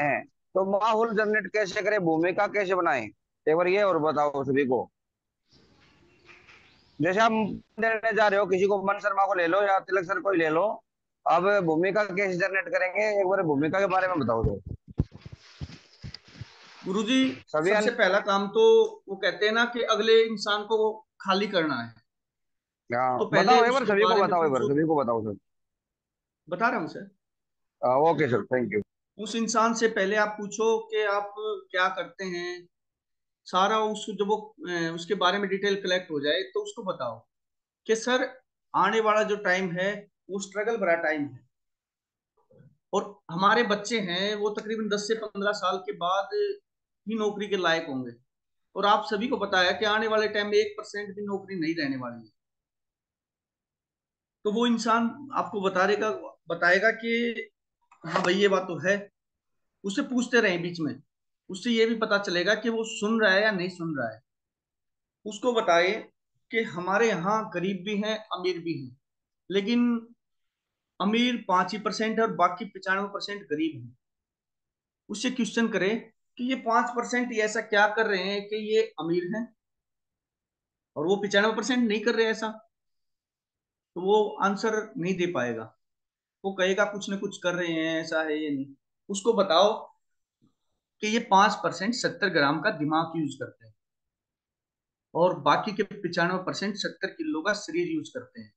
हैं। तो माहौल जनरेट कैसे करें, भूमिका कैसे बनाएं, एक बार ये और बताओ सभी को। जैसे आप देने जा रहे हो किसी को, मन शर्मा को ले लो या तिलक सर को ही ले लो। अब भूमिका कैसे जनरेट करेंगे, एक बार भूमिका के बारे में बताओ तो। गुरुजी, सभी सबसे पहला काम तो वो कहते हैं ना कि अगले इंसान को वो खाली करना है। हाँ तो पहले बताओ, एक बार उसके सभी को बारे में बताओ, एक बार पूछो। सभी को बताओ सर। बता रहा हूँ sir. Okay sir, thank you. उस इंसान से पहले आप पूछो कि आप क्या करते हैं। सारा उस जब वो उसके बारे में डिटेल कलेक्ट हो जाए तो उसको बताओ कि सर, आने वाला जो टाइम है वो स्ट्रगल भरा टाइम है। और हमारे बच्चे हैं वो तकरीबन 10 से 15 साल के बाद ही नौकरी के लायक होंगे। और आप सभी को पता है कि आने वाले टाइम में 1% भी नौकरी नहीं रहने वाली है। तो वो इंसान आपको बताएगा कि हाँ भाई, ये बात तो है। उससे पूछते रहें बीच में। उससे ये भी पता चलेगा कि वो सुन रहा है या नहीं सुन रहा है। उसको बताए कि हमारे यहाँ गरीब भी हैं, अमीर भी हैं, लेकिन अमीर 5% है और बाकी 95% गरीब हैं। उससे क्वेश्चन करें कि ये 5% ये ऐसा क्या कर रहे हैं कि ये अमीर हैं और वो 95% नहीं कर रहे ऐसा। तो वो आंसर नहीं दे पाएगा। वो कहेगा कुछ ना कुछ कर रहे हैं, ऐसा है ये नहीं। उसको बताओ कि ये 5% 70 ग्राम का दिमाग यूज करते हैं और बाकी के 95% 70 किलो का शरीर यूज करते हैं।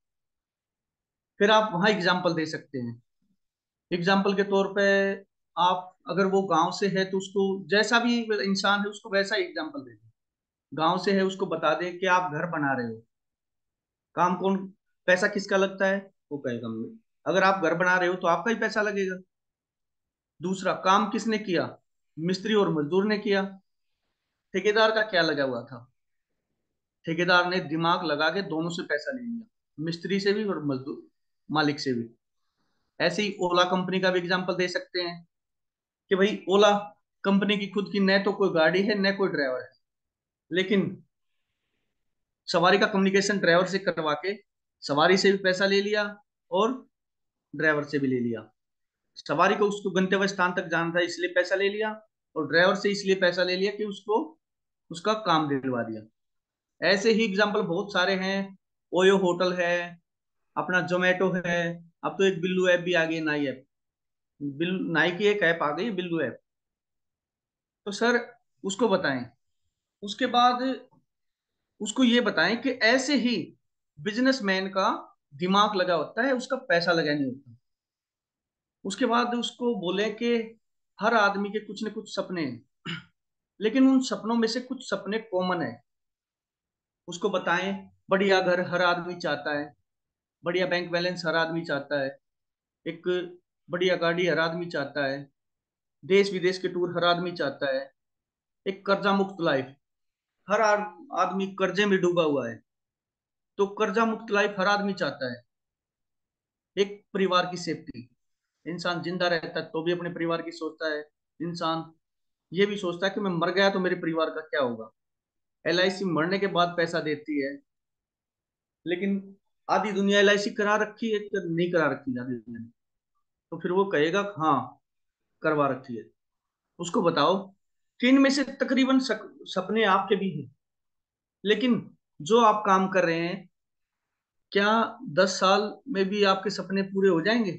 फिर आप वहां एग्जाम्पल दे सकते हैं। एग्जाम्पल के तौर पे आप अगर वो गांव से है तो उसको, जैसा भी इंसान है उसको वैसा ही एग्जाम्पल दे दें। गांव से है उसको बता दें कि आप घर बना रहे हो। काम कौन, पैसा किसका लगता है? वो कहेगा मैं। अगर आप घर बना रहे हो तो आपका ही पैसा लगेगा। दूसरा, काम किसने किया? मिस्त्री और मजदूर ने किया। ठेकेदार का क्या लगा हुआ था? ठेकेदार ने दिमाग लगा के दोनों से पैसा ले लिया, मिस्त्री से भी और मजदूर मालिक से भी। ऐसे ही ओला कंपनी का भी एग्जांपल दे सकते हैं कि भाई ओला कंपनी की खुद की न तो कोई गाड़ी है न कोई ड्राइवर है, लेकिन सवारी का कम्युनिकेशन ड्राइवर से करवा के सवारी से भी पैसा ले लिया और ड्राइवर से भी ले लिया। सवारी को उसको गंतव्य स्थान तक जाना था इसलिए पैसा ले लिया, और ड्राइवर से इसलिए पैसा ले लिया कि उसको उसका काम दिलवा दिया। ऐसे ही एग्जाम्पल बहुत सारे हैं। ओयो होटल है, अपना जोमेटो है। अब तो एक बिल्लू ऐप भी आ गई, नाई ऐप। नाई की एक ऐप आ गई, बिल्लू ऐप। तो सर, उसको बताएं। उसके बाद उसको ये बताएं कि ऐसे ही बिजनेसमैन का दिमाग लगा होता है, उसका पैसा लगा नहीं होता। उसके बाद उसको बोले कि हर आदमी के कुछ न कुछ सपने हैं, लेकिन उन सपनों में से कुछ सपने कॉमन है। उसको बताएं, बढ़िया घर हर आदमी चाहता है, बढ़िया बैंक बैलेंस हर आदमी चाहता है, एक बढ़िया गाड़ी हर आदमी चाहता है, देश विदेश के टूर हर आदमी चाहता है, एक कर्जा मुक्त लाइफ। हर आदमी कर्जे में डूबा हुआ है, तो कर्जा मुक्त लाइफ हर आदमी चाहता है। एक परिवार की सेफ्टी, इंसान जिंदा रहता है तो भी अपने परिवार की सोचता है। इंसान ये भी सोचता है कि मैं मर गया तो मेरे परिवार का क्या होगा। एलआईसी मरने के बाद पैसा देती है, लेकिन आधी दुनिया एलआईसी करा रखी है कि नहीं करा रखी है आधी दुनिया ने। तो फिर वो कहेगा हाँ, करवा रखी है। उसको बताओ कि इनमें से तकरीबन सपने आपके भी हैं, लेकिन जो आप काम कर रहे हैं, क्या 10 साल में भी आपके सपने पूरे हो जाएंगे?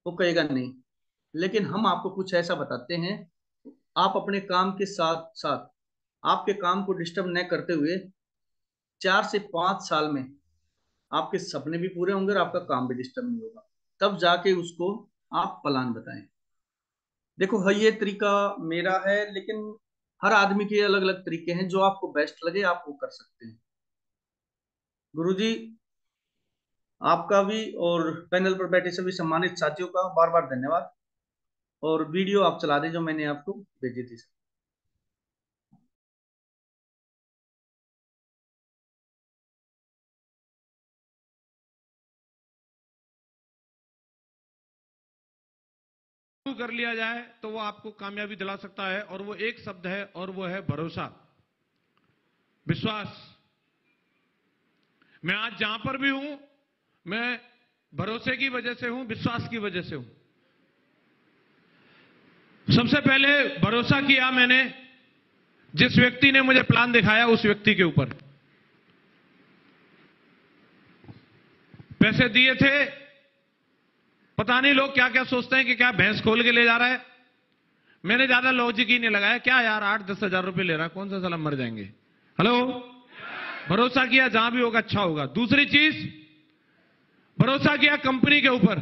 वो कहेगा नहीं। लेकिन हम आपको कुछ ऐसा बताते हैं, आप अपने काम के साथ साथ आपके काम को डिस्टर्ब न करते हुए 4 से 5 साल में आपके सपने भी पूरे होंगे और आपका काम भी डिस्टर्ब नहीं होगा। तब जाके उसको आप प्लान बताएं। देखो हाँ, ये तरीका मेरा है, लेकिन हर आदमी के अलग अलग तरीके हैं। जो आपको बेस्ट लगे आप वो कर सकते हैं। गुरुजी, आपका भी और पैनल पर बैठे सभी सम्मानित साथियों का बार बार धन्यवाद। और वीडियो आप चला दें जो मैंने आपको भेजी थी। शुरू कर लिया जाए तो वो आपको कामयाबी दिला सकता है, और वो एक शब्द है और वो है भरोसा, विश्वास। मैं आज जहां पर भी हूं, मैं भरोसे की वजह से हूं, विश्वास की वजह से हूं। सबसे पहले भरोसा किया मैंने जिस व्यक्ति ने मुझे प्लान दिखाया उस व्यक्ति के ऊपर। पैसे दिए थे, पता नहीं लोग क्या क्या सोचते हैं कि क्या भैंस खोल के ले जा रहा है। मैंने ज्यादा लॉजिक ही नहीं लगाया, क्या यार 8-10 हजार रुपए ले रहा है, कौन सा साला मर जाएंगे। हेलो, भरोसा किया जहां भी होगा अच्छा होगा। दूसरी चीज, भरोसा किया कंपनी के ऊपर।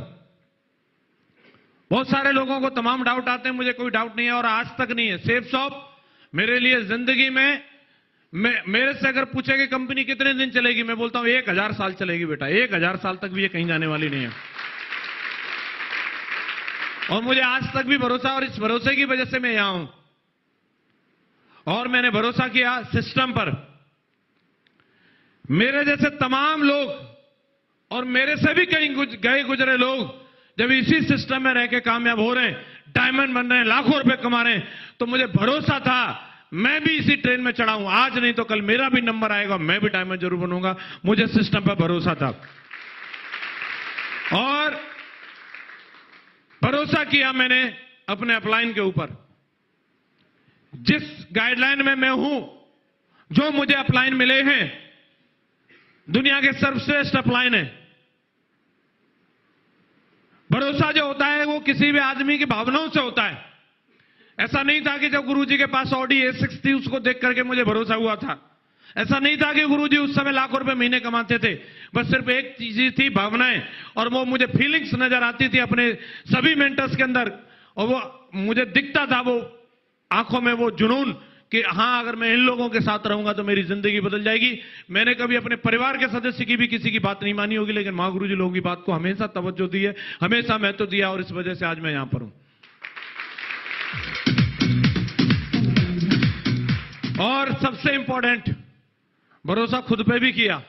बहुत सारे लोगों को तमाम डाउट आते हैं, मुझे कोई डाउट नहीं है और आज तक नहीं है। सेफ शॉप मेरे लिए जिंदगी में, मेरे से अगर पूछे कि कंपनी कितने दिन चलेगी, मैं बोलता हूं 1000 साल चलेगी बेटा, 1000 साल तक भी ये कहीं जाने वाली नहीं है। और मुझे आज तक भी भरोसा, और इस भरोसे की वजह से मैं यहां हूं। और मैंने भरोसा किया सिस्टम पर। मेरे जैसे तमाम लोग और मेरे से भी कहीं गए गुजरे लोग जब इसी सिस्टम में रह के कामयाब हो रहे हैं, डायमंड बन रहे हैं, लाखों रुपए कमा रहे हैं, तो मुझे भरोसा था मैं भी इसी ट्रेन में चढ़ा हूं। आज नहीं तो कल मेरा भी नंबर आएगा, मैं भी डायमंड जरूर बनूंगा। मुझे सिस्टम पर भरोसा था और भरोसा किया मैंने अपने अपलाइन के ऊपर। जिस गाइडलाइन में मैं हूं, जो मुझे अपलाइन मिले हैं, दुनिया के सर्वश्रेष्ठ अपलाइन है। भरोसा जो होता है वो किसी भी आदमी की भावनाओं से होता है। ऐसा नहीं था कि जब गुरुजी के पास ऑडी A6 थी उसको देख करके मुझे भरोसा हुआ था। ऐसा नहीं था कि गुरुजी उस समय लाखों रुपए महीने कमाते थे। बस सिर्फ एक चीज थी, भावनाएं, और वो मुझे फीलिंग्स नजर आती थी अपने सभी मेंटर्स के अंदर, और वो मुझे दिखता था, वो आंखों में वो जुनून कि हां अगर मैं इन लोगों के साथ रहूंगा तो मेरी जिंदगी बदल जाएगी। मैंने कभी अपने परिवार के सदस्य की भी किसी की बात नहीं मानी होगी, लेकिन मां गुरुजी लोगों की बात को हमेशा तवज्जो दी है, हमेशा महत्व दिया, और इस वजह से आज मैं यहां पर हूं। और सबसे इंपॉर्टेंट, भरोसा खुद पे भी किया।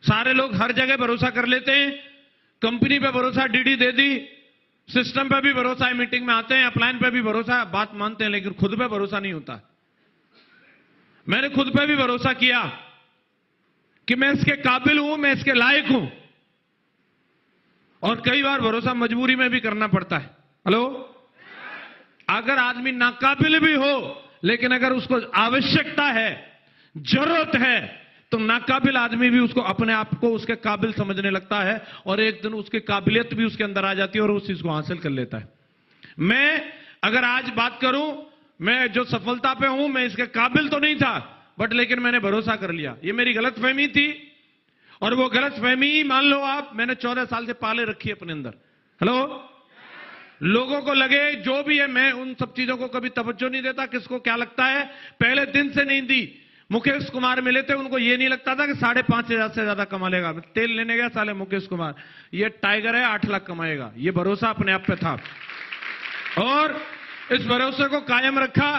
सारे लोग हर जगह भरोसा कर लेते हैं, कंपनी पे भरोसा डीडी दे दी, सिस्टम पे भी भरोसा है, मीटिंग में आते हैं, अपलाइन पे भी भरोसा है, बात मानते हैं, लेकिन खुद पे भरोसा नहीं होता। मैंने खुद पे भी भरोसा किया कि मैं इसके काबिल हूं, मैं इसके लायक हूं। और कई बार भरोसा मजबूरी में भी करना पड़ता है। हेलो, अगर आदमी नाकाबिल भी हो, लेकिन अगर उसको आवश्यकता है, जरूरत है, तो नाकाबिल आदमी भी उसको अपने आप को उसके काबिल समझने लगता है, और एक दिन उसकी काबिलियत भी उसके अंदर आ जाती है और उस चीज को हासिल कर लेता है। मैं अगर आज बात करूं, मैं जो सफलता पे हूं, मैं इसके काबिल तो नहीं था, बट लेकिन मैंने भरोसा कर लिया। ये मेरी गलतफहमी थी, और वो गलतफहमी ही मान लो आप, मैंने 14 साल से पाले रखी है अपने अंदर। हेलो, लोगों को लगे जो भी है, मैं उन सब चीजों को कभी तवज्जो नहीं देता, किसको क्या लगता है। पहले दिन से नहीं दी। मुकेश कुमार मिले थे, उनको ये नहीं लगता था कि 5,500 से ज्यादा कमा लेगा। तेल लेने गया साले मुकेश कुमार, ये टाइगर है 8 लाख कमाएगा। ये भरोसा अपने आप पे था, और इस भरोसे को कायम रखा,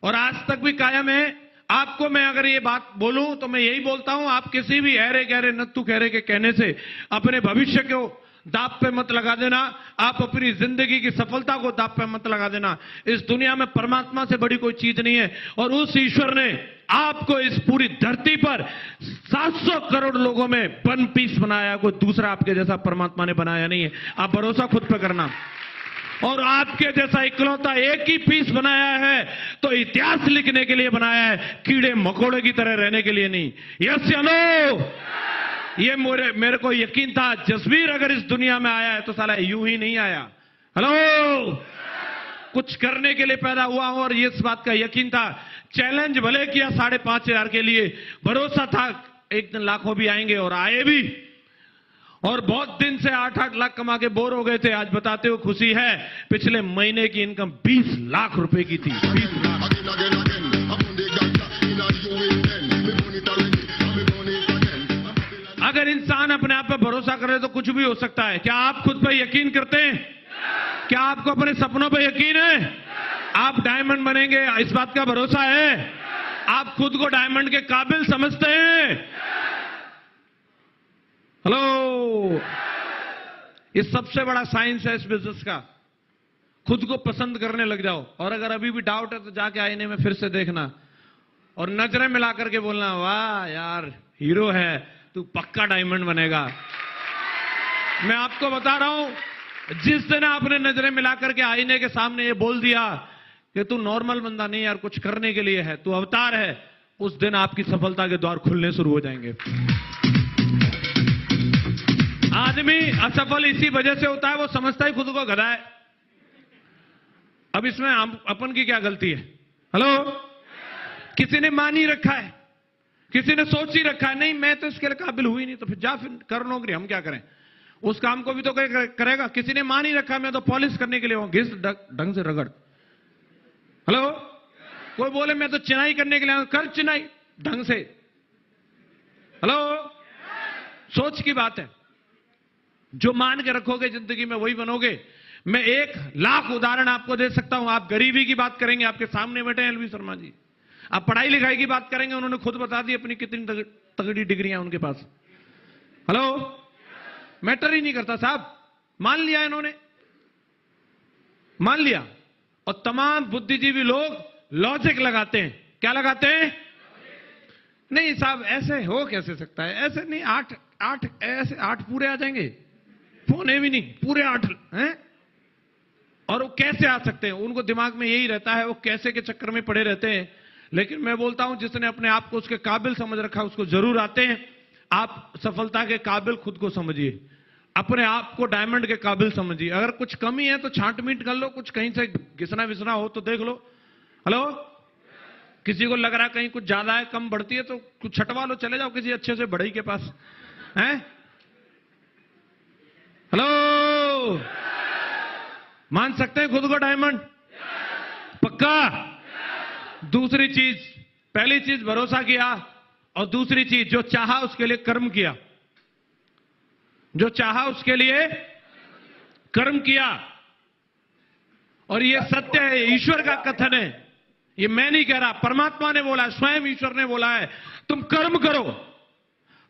और आज तक भी कायम है। आपको मैं अगर ये बात बोलूं तो मैं यही बोलता हूं, आप किसी भी हैरे गहरे नत्थु खैरे के कहने से अपने भविष्य को दांव पे मत लगा देना, आप अपनी जिंदगी की सफलता को दांव पे मत लगा देना। इस दुनिया में परमात्मा से बड़ी कोई चीज नहीं है, और उस ईश्वर ने आपको इस पूरी धरती पर 700 करोड़ लोगों में वन पीस बनाया, कोई दूसरा आपके जैसा परमात्मा ने बनाया नहीं है। आप भरोसा खुद पे करना, और आपके जैसा इकलौता एक ही पीस बनाया है तो इतिहास लिखने के लिए बनाया है, कीड़े मकोड़े की तरह रहने के लिए नहीं। यस या नो? ये मेरे को यकीन था, जसवीर अगर इस दुनिया में आया है तो साला यूं ही नहीं आया। हेलो, कुछ करने के लिए पैदा हुआ, और ये इस बात का यकीन था। चैलेंज भले किया 5,500 के लिए, भरोसा था एक दिन लाखों भी आएंगे, और आए भी। और बहुत दिन से 8-8 लाख कमा के बोर हो गए थे। आज बताते हुए खुशी है, पिछले महीने की इनकम 20 लाख रुपए की थी। 20 लाख। अगर इंसान अपने आप पर भरोसा करे तो कुछ भी हो सकता है। क्या आप खुद पर यकीन करते हैं? क्या आपको अपने सपनों पर यकीन है? आप डायमंड बनेंगे, इस बात का भरोसा है? आप खुद को डायमंड के काबिल समझते हैं? हेलो, ये सबसे बड़ा साइंस है इस बिजनेस का। खुद को पसंद करने लग जाओ, और अगर अभी भी डाउट है तो जाके आईने में फिर से देखना, और नजरें मिला करके बोलना, वाह यार हीरो है तू, पक्का डायमंड बनेगा। मैं आपको बता रहा हूं, जिस दिन आपने नजरें मिलाकर के आईने के सामने ये बोल दिया कि तू नॉर्मल बंदा नहीं यार, कुछ करने के लिए है, तू अवतार है, उस दिन आपकी सफलता के द्वार खुलने शुरू हो जाएंगे। आदमी असफल इसी वजह से होता है, वो समझता ही खुद को गधा है। अब इसमें अपन की क्या गलती है? हेलो, किसी ने मान ही रखा है, किसी ने सोच ही रखा है, नहीं मैं तो इसके लिए काबिल हुई नहीं, तो फिर जा फिर कर नौकरी, हम क्या करें? उस काम को भी तो कोई करेगा। किसी ने मान ही रखा है मैं तो पॉलिश करने के लिए हूं, घिस ढंग से रगड़। हेलो, कोई बोले मैं तो चिनाई करने के लिए, कर चिनाई ढंग से। हेलो, सोच की बात है। जो मान के रखोगे जिंदगी में वही बनोगे। मैं 1,00,000 उदाहरण आपको दे सकता हूं। आप गरीबी की बात करेंगे, आपके सामने बैठे हैं एलवी शर्मा जी। आप पढ़ाई लिखाई की बात करेंगे, उन्होंने खुद बता दी अपनी कितनी तगड़ी डिग्रियां उनके पास। हेलो, मैटर ही नहीं करता साहब, मान लिया इन्होंने, मान लिया। और तमाम बुद्धिजीवी लोग लॉजिक लगाते हैं। क्या लगाते हैं? नहीं साहब ऐसे हो कैसे सकता है, ऐसे नहीं, 8 ऐसे 8 पूरे आ जाएंगे, पौने भी नहीं, पूरे 8 हैं। और वो कैसे आ सकते हैं? उनको दिमाग में यही रहता है, वो कैसे के चक्कर में पड़े रहते हैं। लेकिन मैं बोलता हूं जिसने अपने आप को उसके काबिल समझ रखा उसको जरूर आते हैं। आप सफलता के काबिल खुद को समझिए, अपने आप को डायमंड के काबिल समझिए। अगर कुछ कमी है तो छांट-बीट कर लो, कुछ कहीं से घिसना विसना हो तो देख लो। हेलो, किसी को लग रहा कहीं कुछ ज्यादा है, कम बढ़ती है तो कुछ छटवा लो, चले जाओ किसी अच्छे से बढ़ई के पास हैं। हेलो, मान सकते हैं खुद को डायमंड? पक्का? दूसरी चीज, पहली चीज भरोसा किया, और दूसरी चीज जो चाहा उसके लिए कर्म किया, जो चाहा उसके लिए कर्म किया। और यह सत्य है, ईश्वर का कथन है, ये मैं नहीं कह रहा, परमात्मा ने बोला, स्वयं ईश्वर ने बोला है, तुम कर्म करो,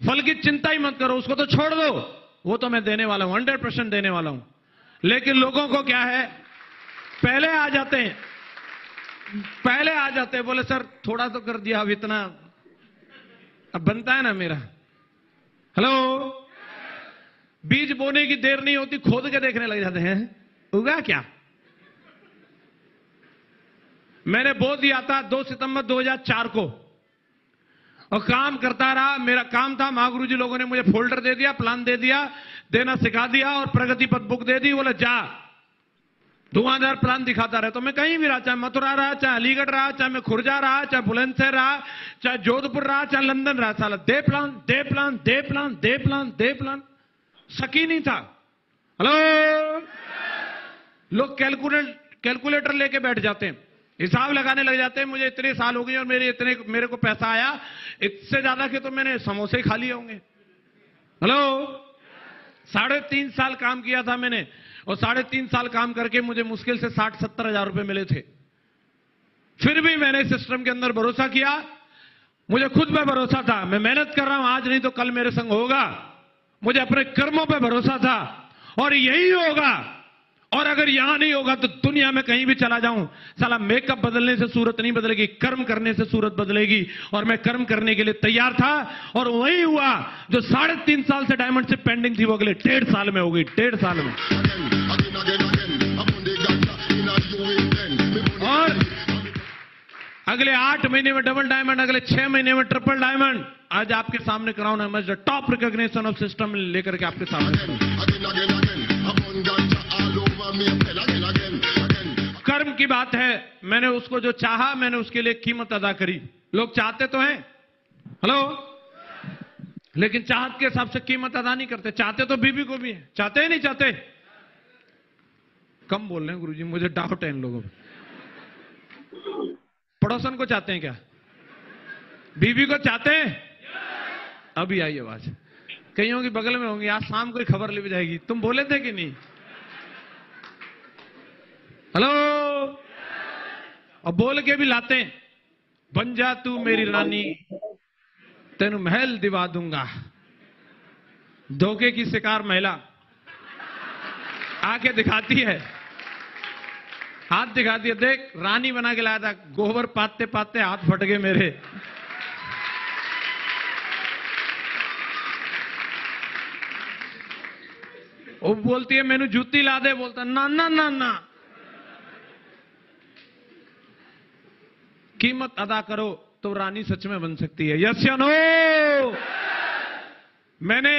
फल की चिंता ही मत करो, उसको तो छोड़ दो, वो तो मैं देने वाला हूं, 100% देने वाला हूं। लेकिन लोगों को क्या है, पहले आ जाते हैं, पहले आ जाते हैं, बोले सर थोड़ा तो कर दिया, अब इतना अब बनता है ना मेरा। हेलो, बीज बोने की देर नहीं होती, खोद के देखने लग जाते हैं उगा क्या। मैंने बो दिया था 2 सितंबर 2004 को, और काम करता रहा। मेरा काम था, महागुरु जी लोगों ने मुझे फोल्डर दे दिया, प्लान दे दिया, देना सिखा दिया, और प्रगति पथ बुक दे दी, बोले जा धुआंधार प्लान दिखाता रहे। तो मैं कहीं भी रहा, चाहे मथुरा रहा, चाहे अलीगढ़ रहा, चाहे मैं खुर्जा रहा, चाहे बुलंदशहर रहा, चाहे जोधपुर रहा, चाहे लंदन रहा, साला दे प्लान दे प्लान दे प्लान दे प्लान दे प्लान, सकी नहीं था। हेलो, लोग कैलकुलेटर लेके बैठ जाते हैं, हिसाब लगाने लग जाते हैं, मुझे इतने साल हो गए और मेरे को पैसा आया, इससे ज्यादा के तो मैंने समोसे खा लिए होंगे। हेलो, 3.5 साल काम किया था मैंने, और 3.5 साल काम करके मुझे मुश्किल से 60-70 हजार रुपए मिले थे। फिर भी मैंने सिस्टम के अंदर भरोसा किया, मुझे खुद पे भरोसा था, मैं मेहनत कर रहा हूं, आज नहीं तो कल मेरे संग होगा। मुझे अपने कर्मों पे भरोसा था, और यही होगा। और अगर यहां नहीं होगा तो दुनिया में कहीं भी चला जाऊं, साला मेकअप बदलने से सूरत नहीं बदलेगी, कर्म करने से सूरत बदलेगी। और मैं कर्म करने के लिए तैयार था, और वही हुआ जो 3.5 साल से डायमंड से पेंडिंग थी, वो अगले 1.5 साल में हो गई, 1.5 साल में। और अगले 8 महीने में डबल डायमंड, अगले 6 महीने में ट्रिपल डायमंड। आज आपके सामने कराऊं ना, मैं टॉप रिकॉग्निशन ऑफ सिस्टम लेकर के आपके सामने। कर्म की बात है, मैंने उसको जो चाहा, मैंने उसके लिए कीमत अदा करी। लोग चाहते तो हैं, हेलो, लेकिन चाहत के हिसाब से कीमत अदा नहीं करते। चाहते तो बीबी को भी है, चाहते ही नहीं चाहते। कम बोल रहे हैं गुरुजी, मुझे डाउट है इन लोगों पर। पड़ोसन को चाहते हैं क्या? बीबी को चाहते हैं? अभी आई आवाज, कईयों की बगल में होंगी, आज शाम को ही खबर ले जाएगी, तुम बोले थे कि नहीं। हेलो, और बोल के भी लाते हैं, बन जा तू मेरी रानी, तेनू महल दिवा दूंगा। धोखे की शिकार महिला आके दिखाती है, हाथ दिखाती है, देख रानी बना के लाया था, गोबर पाते पाते हाथ फट गए मेरे। वो बोलती है मैंने जूती ला दे, बोलता ना ना ना ना। कीमत अदा करो तो रानी सच में बन सकती है। यस या नो? मैंने